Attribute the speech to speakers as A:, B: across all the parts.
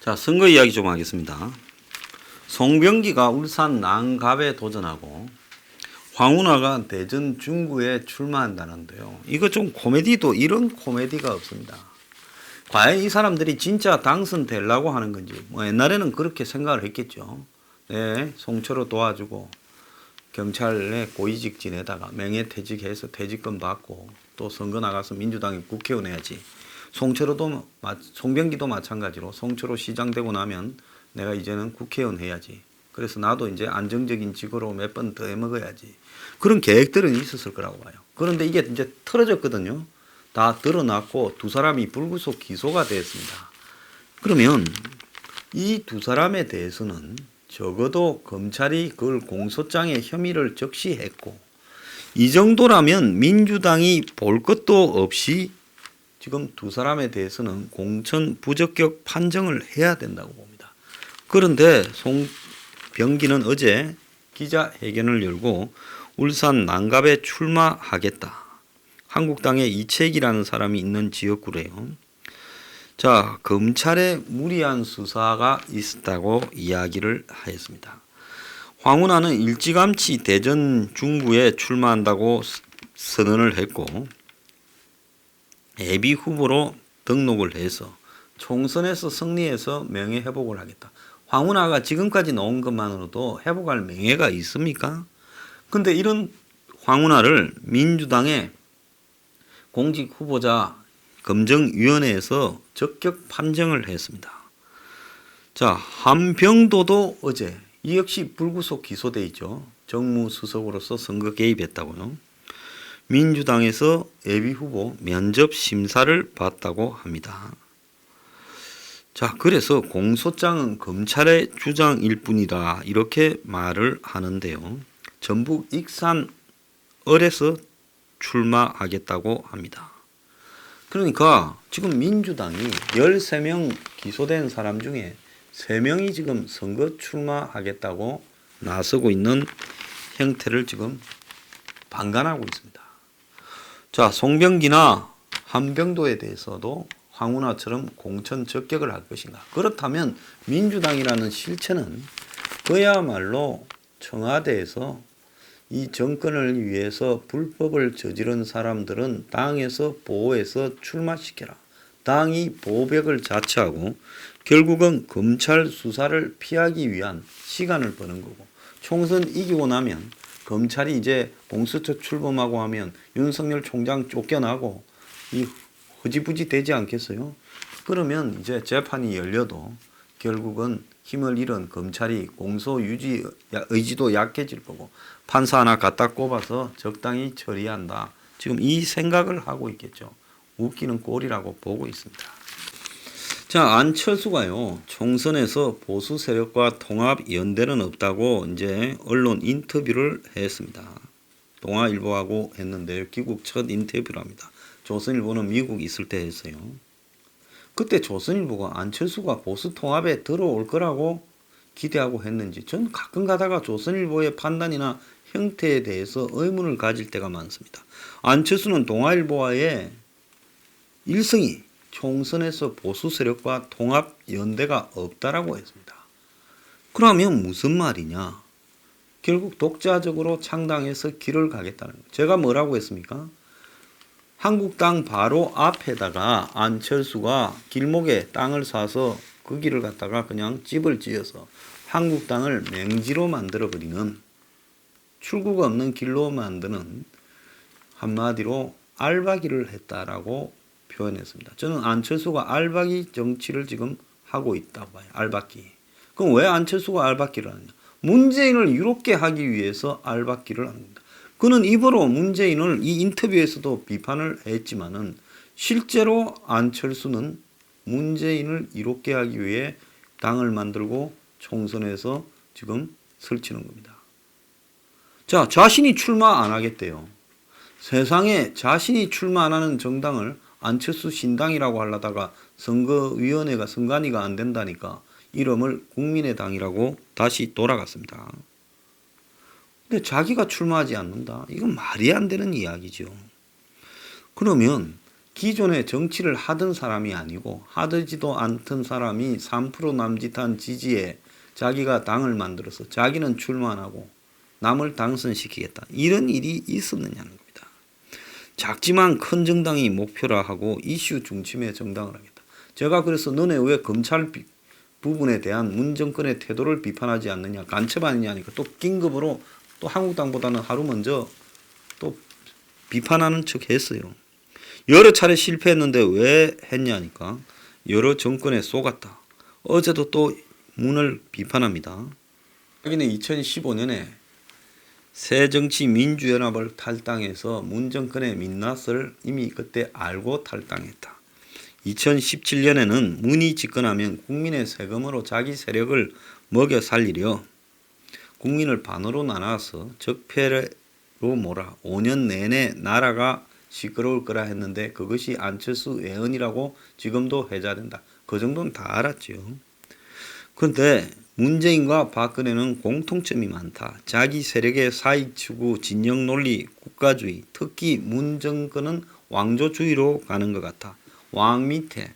A: 자, 선거 이야기 좀 하겠습니다. 송병기가 울산 난갑에 도전하고 황운하가 대전 중구에 출마한다는데요. 이거 좀 코미디도 이런 코미디가 없습니다. 과연 이 사람들이 진짜 당선되려고 하는 건지, 뭐 옛날에는 그렇게 생각을 했겠죠. 네, 송철호 도와주고 경찰에 고위직 지내다가 명예퇴직해서 퇴직금 받고 또 선거 나가서 민주당이 국회의원 해야지. 송병기도 마찬가지로 송철호 시장 되고 나면 내가 이제는 국회의원 해야지. 그래서 나도 이제 안정적인 직업으로 몇 번 더 해먹어야지. 그런 계획들은 있었을 거라고 봐요. 그런데 이게 이제 틀어졌거든요. 다 드러났고 두 사람이 불구속 기소가 됐습니다. 그러면 이 두 사람에 대해서는 적어도 검찰이 그걸 공소장에 혐의를 적시했고 이 정도라면 민주당이 볼 것도 없이 지금 두 사람에 대해서는 공천 부적격 판정을 해야 된다고 봅니다. 그런데 송병기는 어제 기자회견을 열고 울산 난갑에 출마하겠다. 한국당의 이채기라는 사람이 있는 지역구래요. 자, 검찰의 무리한 수사가 있었다고 이야기를 하였습니다. 황운하는 일찌감치 대전 중구에 출마한다고 선언을 했고 예비 후보로 등록을 해서 총선에서 승리해서 명예회복을 하겠다. 황운하가 지금까지 나온 것만으로도 회복할 명예가 있습니까? 근데 이런 황운하를 민주당의 공직후보자 검증위원회에서 적격 판정을 했습니다. 자, 한병도도 어제 이 역시 불구속 기소돼 있죠. 정무수석으로서 선거 개입했다고요. 민주당에서 예비후보 면접 심사를 받다고 합니다. 자, 그래서 공소장은 검찰의 주장일 뿐이다 이렇게 말을 하는데요. 전북 익산을에서 출마하겠다고 합니다. 그러니까 지금 민주당이 13명 기소된 사람 중에 3명이 지금 선거 출마하겠다고 나서고 있는 형태를 지금 방관하고 있습니다. 자, 송병기나 한병도에 대해서도 황운하처럼 공천 적격을 할 것인가? 그렇다면 민주당이라는 실체는 그야말로 청와대에서 이 정권을 위해서 불법을 저지른 사람들은 당에서 보호해서 출마시켜라. 당이 보복을 자처하고 결국은 검찰 수사를 피하기 위한 시간을 버는 거고 총선 이기고 나면 검찰이 이제 공수처 출범하고 하면 윤석열 총장 쫓겨나고 이 허지부지 되지 않겠어요? 그러면 이제 재판이 열려도 결국은 힘을 잃은 검찰이 공소 유지 의지도 약해질 거고 판사 하나 갖다 꼽아서 적당히 처리한다. 지금 이 생각을 하고 있겠죠. 웃기는 꼴이라고 보고 있습니다. 자, 안철수가요. 총선에서 보수 세력과 통합 연대는 없다고 이제 언론 인터뷰를 했습니다. 동아일보하고 했는데요. 귀국 첫 인터뷰랍니다. 조선일보는 미국 있을 때 했어요. 그때 조선일보가 안철수가 보수 통합에 들어올 거라고 기대하고 했는지 저는 가끔 가다가 조선일보의 판단이나 형태에 대해서 의문을 가질 때가 많습니다. 안철수는 동아일보와의 일성이 총선에서 보수 세력과 통합 연대가 없다라고 했습니다. 그러면 무슨 말이냐? 결국 독자적으로 창당해서 길을 가겠다는 거예요. 제가 뭐라고 했습니까? 한국당 바로 앞에다가 안철수가 길목에 땅을 사서 그 길을 갖다가 그냥 집을 지어서 한국당을 맹지로 만들어버리는 출구가 없는 길로 만드는 한마디로 알박이를 했다라고 표현했습니다. 저는 안철수가 알박이 정치를 지금 하고 있다고 봐요. 알박기. 그럼 왜 안철수가 알박기를 하느냐? 문재인을 유롭게 하기 위해서 알박기를 하는 겁니다. 그는 입으로 문재인을 이 인터뷰에서도 비판을 했지만은 실제로 안철수는 문재인을 이롭게 하기 위해 당을 만들고 총선에서 지금 설치는 겁니다. 자, 자신이 출마 안 하겠대요. 세상에 자신이 출마 안 하는 정당을 안철수 신당이라고 하려다가 선거위원회가 선관위가 안 된다니까 이름을 국민의당이라고 다시 돌아갔습니다. 근데 자기가 출마하지 않는다. 이건 말이 안 되는 이야기죠. 그러면 기존에 정치를 하던 사람이 아니고 하지도 않던 사람이 3% 남짓한 지지에 자기가 당을 만들어서 자기는 출마 안 하고 남을 당선시키겠다. 이런 일이 있었느냐는 겁니다. 작지만 큰 정당이 목표라 하고 이슈 중심의 정당을 하겠다. 제가 그래서 너네 왜 검찰 부분에 대한 문 정권의 태도를 비판하지 않느냐, 간첩 아니냐 하니까 또 긴급으로 또 한국당보다는 하루 먼저 또 비판하는 척 했어요. 여러 차례 실패했는데 왜 했냐니까 여러 정권에 쏘갔다. 어제도 또 문을 비판합니다. 자기는 2015년에 새정치민주연합을 탈당해서 문정권의 민낯을 이미 그때 알고 탈당했다. 2017년에는 문이 집권하면 국민의 세금으로 자기 세력을 먹여 살리려 국민을 반으로 나눠서 적폐로 몰아 5년 내내 나라가 시끄러울 거라 했는데 그것이 안철수 외연이라고 지금도 회자된다. 그 정도는 다 알았죠. 그런데 문재인과 박근혜는 공통점이 많다. 자기 세력의 사익 추구, 진영 논리, 국가주의, 특히 문 정권은 왕조주의로 가는 것 같아. 왕 밑에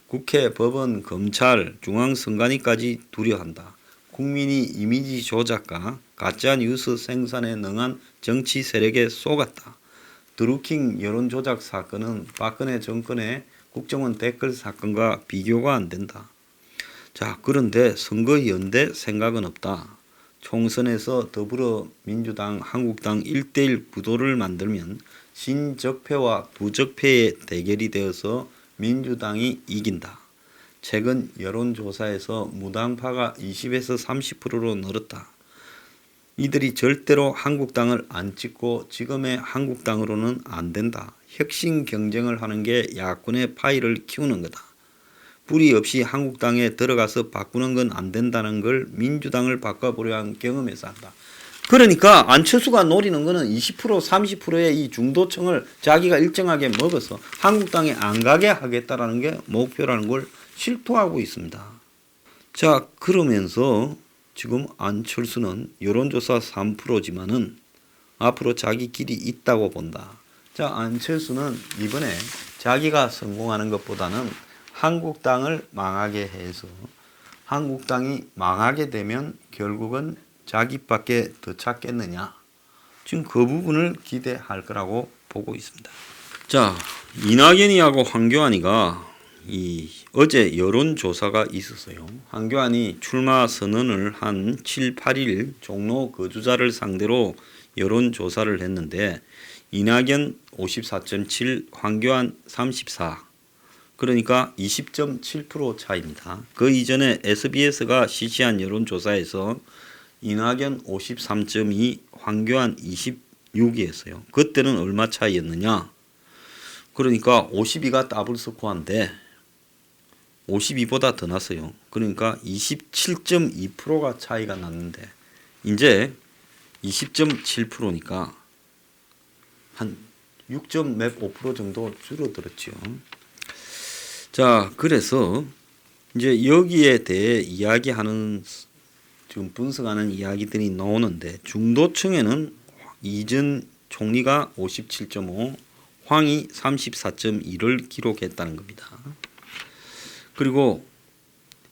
A: 국회, 법원, 검찰, 중앙선관위까지 두려워한다. 국민이 이미지 조작과 가짜뉴스 생산에 능한 정치 세력에 속았다. 드루킹 여론조작 사건은 박근혜 정권의 국정원 댓글 사건과 비교가 안 된다. 자, 그런데 선거연대 생각은 없다. 총선에서 더불어민주당, 한국당 1대1 구도를 만들면 신적폐와 부적폐의 대결이 되어서 민주당이 이긴다. 최근 여론조사에서 무당파가 20에서 30%로 늘었다. 이들이 절대로 한국당을 안 찍고 지금의 한국당으로는 안 된다. 혁신 경쟁을 하는 게 야권의 파이를 키우는 거다. 뿌리 없이 한국당에 들어가서 바꾸는 건 안 된다는 걸 민주당을 바꿔보려 한 경험에서 한다. 그러니까 안철수가 노리는 거는 20% 30%의 이 중도층을 자기가 일정하게 먹어서 한국당에 안 가게 하겠다라는 게 목표라는 걸 실토하고 있습니다. 자, 그러면서 지금 안철수는 여론조사 3%지만은 앞으로 자기 길이 있다고 본다. 자, 안철수는 이번에 자기가 성공하는 것보다는 한국당을 망하게 해서 한국당이 망하게 되면 결국은 자기밖에 더 찾겠느냐. 지금 그 부분을 기대할 거라고 보고 있습니다. 자, 이낙연이하고 황교안이가 어제 여론조사가 있었어요. 황교안이 출마 선언을 한 7, 8일 종로 거주자를 상대로 여론조사를 했는데 이낙연 54.7, 황교안 34. 그러니까 20.7% 차이입니다. 그 이전에 SBS가 실시한 여론조사에서 이낙연 53.2, 황교안 26이었어요. 그때는 얼마 차이였느냐? 그러니까 52가 더블 스코어인데 52보다 더 났어요. 그러니까 27.2%가 차이가 났는데 이제 20.7%니까 한 6.5% 정도 줄어들었죠. 자, 그래서 이제 여기에 대해 이야기하는 지금 분석하는 이야기들이 나오는데 중도층에는 이전 총리가 57.5, 황이 34.1을 기록했다는 겁니다. 그리고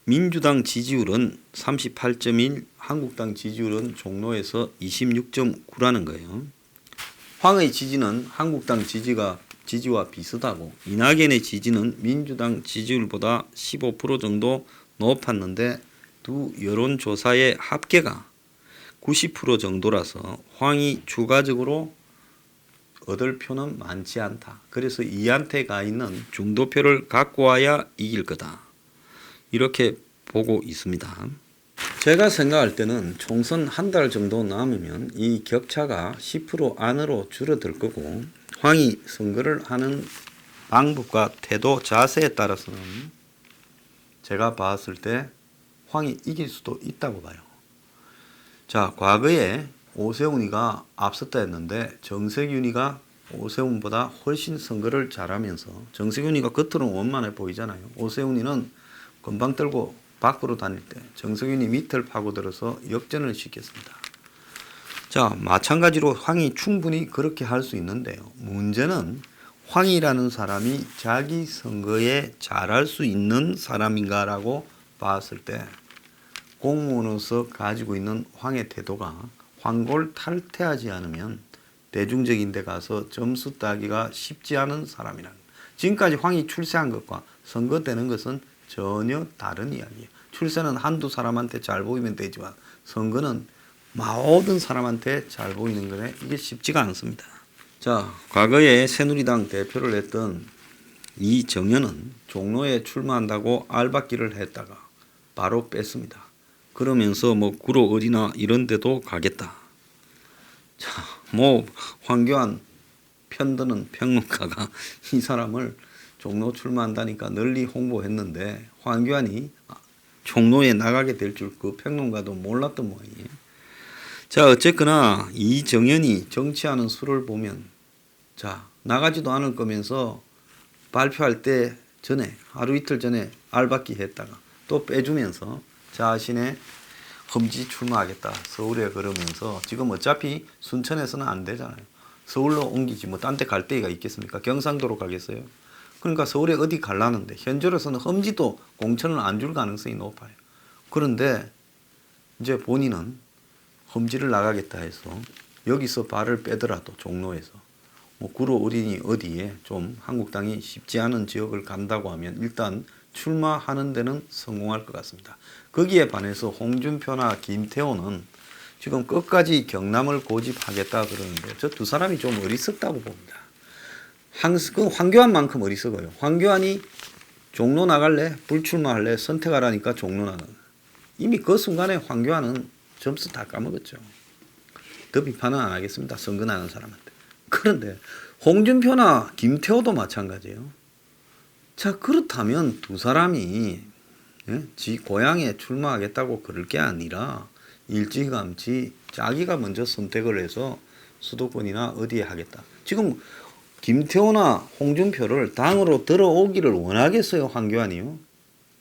A: 민주당 지지율은 38.1, 한국당 지지율은 종로에서 26.9라는 거예요. 황의 지지는 한국당 지지와 비슷하고 이낙연의 지지는 민주당 지지율보다 15% 정도 높았는데 두 여론조사의 합계가 90% 정도라서 황이 추가적으로 얻을 표는 많지 않다. 그래서 이한테 가 있는 중도표를 갖고 와야 이길 거다. 이렇게 보고 있습니다. 제가 생각할 때는 총선 한 달 정도 남으면 이 격차가 10% 안으로 줄어들 거고 황이 선거를 하는 방법과 태도, 자세에 따라서는 제가 봤을 때 황이 이길 수도 있다고 봐요. 자, 과거에 오세훈이가 앞섰다 했는데 정세균이가 오세훈보다 훨씬 선거를 잘하면서 정세균이가 겉으로는 원만해 보이잖아요. 오세훈이는 건방 떨고 밖으로 다닐 때 정세균이 밑을 파고들어서 역전을 시켰습니다. 자, 마찬가지로 황이 충분히 그렇게 할 수 있는데요. 문제는 황이라는 사람이 자기 선거에 잘할 수 있는 사람인가라고 봤을 때 공무원으로서 가지고 있는 황의 태도가 황골 탈퇴하지 않으면 대중적인 데 가서 점수 따기가 쉽지 않은 사람이라. 지금까지 황이 출세한 것과 선거되는 것은 전혀 다른 이야기예요. 출세는 한두 사람한테 잘 보이면 되지만 선거는 모든 사람한테 잘 보이는 거네. 이게 쉽지가 않습니다. 자, 과거에 새누리당 대표를 했던 이정현은 종로에 출마한다고 알박기를 했다가 바로 뺐습니다. 그러면서 뭐 구로 어리나 이런 데도 가겠다. 자, 뭐 황교안 편드는 평론가가 이 사람을 종로 출마한다니까 널리 홍보했는데 황교안이 종로에 나가게 될 줄 그 평론가도 몰랐던 모양이에요. 자, 어쨌거나 이정현이 정치하는 수를 보면 자, 나가지도 않을 거면서 발표할 때 전에 하루 이틀 전에 알박기 했다가 또 빼주면서 자신의 험지 출마하겠다 서울에 그러면서 지금 어차피 순천에서는 안 되잖아요. 서울로 옮기지 뭐 딴 데 갈 데가 있겠습니까? 경상도로 가겠어요. 그러니까 서울에 어디 갈라는데 현재로서는 험지도 공천을 안 줄 가능성이 높아요. 그런데 이제 본인은 험지를 나가겠다 해서 여기서 발을 빼더라도 종로에서 뭐 구로 어린이 어디에 좀 한국당이 쉽지 않은 지역을 간다고 하면 일단 출마하는 데는 성공할 것 같습니다. 거기에 반해서 홍준표나 김태호는 지금 끝까지 경남을 고집하겠다 그러는데 저 두 사람이 좀 어리석다고 봅니다. 황교안만큼 어리석어요. 황교안이 종로 나갈래? 불출마할래? 선택하라니까 종로 나는. 이미 그 순간에 황교안은 점수 다 까먹었죠. 더 비판은 안 하겠습니다. 선거 나는 사람한테. 그런데 홍준표나 김태호도 마찬가지예요. 자, 그렇다면 두 사람이 지 고향에 출마하겠다고 그럴 게 아니라 일찌감치 자기가 먼저 선택을 해서 수도권이나 어디에 하겠다. 지금 김태호나 홍준표를 당으로 들어오기를 원하겠어요, 황교안이요?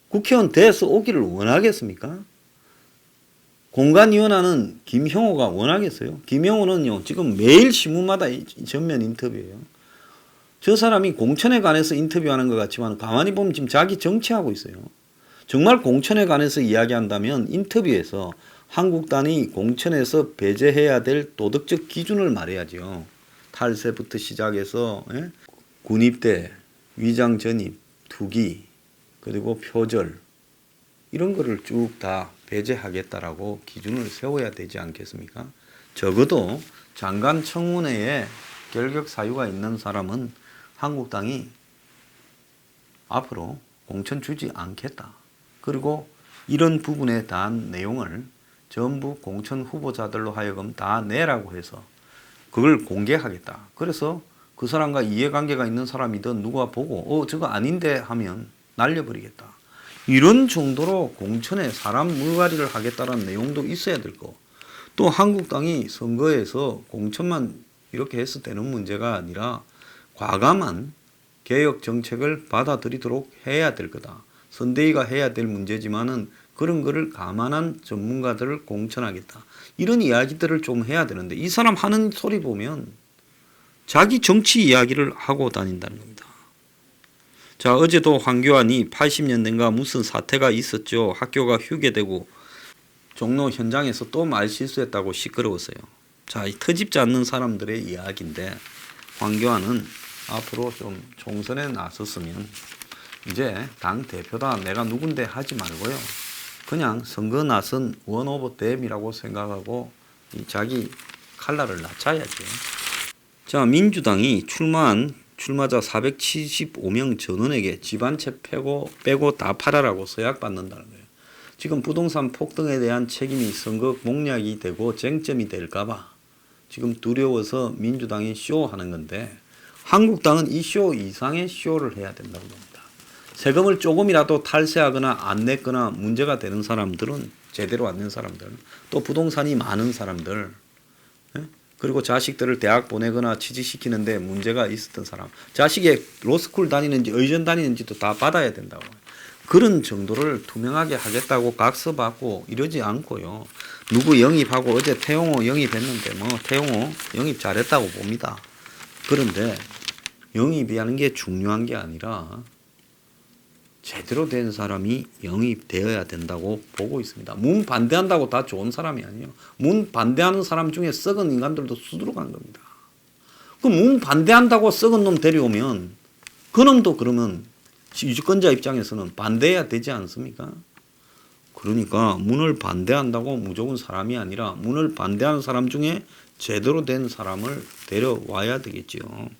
A: 국회의원 돼서 오기를 원하겠습니까? 공관위원회는 김형호가 원하겠어요? 김형호는요, 지금 매일 신문마다 전면 인터뷰예요. 저 사람이 공천에 관해서 인터뷰하는 것 같지만 가만히 보면 지금 자기 정치하고 있어요. 정말 공천에 관해서 이야기한다면 인터뷰에서 한국당이 공천에서 배제해야 될 도덕적 기준을 말해야죠. 탈세부터 시작해서 군입대, 위장 전입, 투기, 그리고 표절 이런 거를 쭉 다 배제하겠다라고 기준을 세워야 되지 않겠습니까? 적어도 장관 청문회에 결격 사유가 있는 사람은 한국당이 앞으로 공천 주지 않겠다. 그리고 이런 부분에 대한 내용을 전부 공천 후보자들로 하여금 다 내라고 해서 그걸 공개하겠다. 그래서 그 사람과 이해관계가 있는 사람이든 누가 보고 저거 아닌데 하면 날려버리겠다. 이런 정도로 공천에 사람 물갈이를 하겠다는 내용도 있어야 될 거. 또 한국당이 선거에서 공천만 이렇게 해서 되는 문제가 아니라 과감한 개혁 정책을 받아들이도록 해야 될 거다. 선대위가 해야 될 문제지만은 그런 거를 감안한 전문가들을 공천하겠다. 이런 이야기들을 좀 해야 되는데 이 사람 하는 소리 보면 자기 정치 이야기를 하고 다닌다는 겁니다. 자, 어제도 황교안이 80년대인가 무슨 사태가 있었죠. 학교가 휴게되고 종로 현장에서 또 말 실수했다고 시끄러웠어요. 자, 이 터집지 않는 사람들의 이야기인데 황교안은 앞으로 좀 총선에 나섰으면 이제 당 대표다 내가 누군데 하지 말고요. 그냥 선거 나선 원 오버 댐이라고 생각하고 자기 칼날을 낮춰야죠. 자, 민주당이 출마자 475명 전원에게 집 한 채 빼고 다 팔아라고 서약받는다는 거예요. 지금 부동산 폭등에 대한 책임이 선거 공약이 되고 쟁점이 될까봐 지금 두려워서 민주당이 쇼하는 건데 한국당은 이 쇼 이상의 쇼를 해야 된다고 봅니다. 세금을 조금이라도 탈세하거나 안 냈거나 문제가 되는 사람들은 제대로 안 낸 사람들, 또 부동산이 많은 사람들, 그리고 자식들을 대학 보내거나 취직시키는데 문제가 있었던 사람, 자식이 로스쿨 다니는지 의전 다니는지도 다 받아야 된다고. 그런 정도를 투명하게 하겠다고 각서받고 이러지 않고요. 누구 영입하고 어제 태용호 영입했는데 뭐 태용호 영입 잘했다고 봅니다. 그런데 영입이 하는 게 중요한 게 아니라 제대로 된 사람이 영입되어야 된다고 보고 있습니다. 문 반대한다고 다 좋은 사람이 아니에요. 문 반대하는 사람 중에 썩은 인간들도 수두룩한 겁니다. 그럼 문 반대한다고 썩은 놈 데려오면 그 놈도 그러면 유주권자 입장에서는 반대해야 되지 않습니까? 그러니까 문을 반대한다고 무조건 사람이 아니라 문을 반대하는 사람 중에 제대로 된 사람을 데려와야 되겠지요.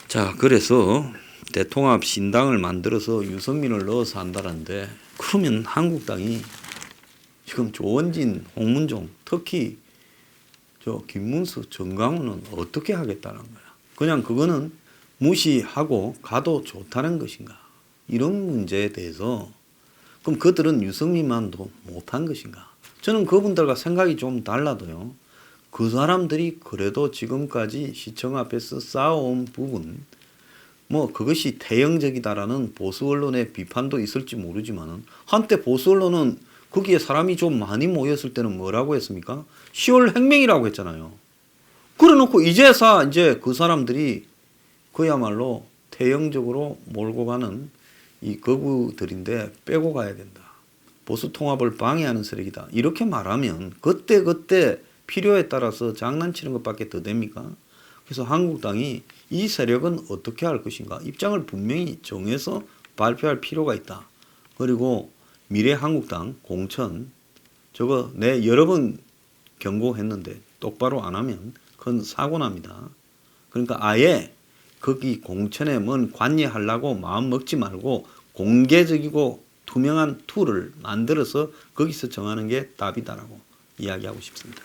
A: 자, 그래서 대통합 신당을 만들어서 유승민을 넣어서 한다는데 그러면 한국당이 지금 조원진, 홍문종, 특히 저 김문수, 정강훈은 어떻게 하겠다는 거야. 그냥 그거는 무시하고 가도 좋다는 것인가. 이런 문제에 대해서 그럼 그들은 유승민만도 못한 것인가. 저는 그분들과 생각이 좀 달라도요. 그 사람들이 그래도 지금까지 시청 앞에서 쌓아온 부분 뭐 그것이 태형적이다라는 보수 언론의 비판도 있을지 모르지만은 한때 보수 언론은 거기에 사람이 좀 많이 모였을 때는 뭐라고 했습니까? 10월 혁명이라고 했잖아요. 그래놓고 이제서 이제 그 사람들이 그야말로 태형적으로 몰고 가는 이 거구들인데 빼고 가야 된다. 보수 통합을 방해하는 세력이다. 이렇게 말하면 그때 필요에 따라서 장난치는 것밖에 더 됩니까? 그래서 한국당이 이 세력은 어떻게 할 것인가 입장을 분명히 정해서 발표할 필요가 있다. 그리고 미래한국당 공천 저거 내 여러 번 경고했는데 똑바로 안 하면 그건 사고 납니다. 그러니까 아예 거기 공천에 뭔 관여하려고 마음 먹지 말고 공개적이고 투명한 툴을 만들어서 거기서 정하는 게 답이다라고 이야기하고 싶습니다.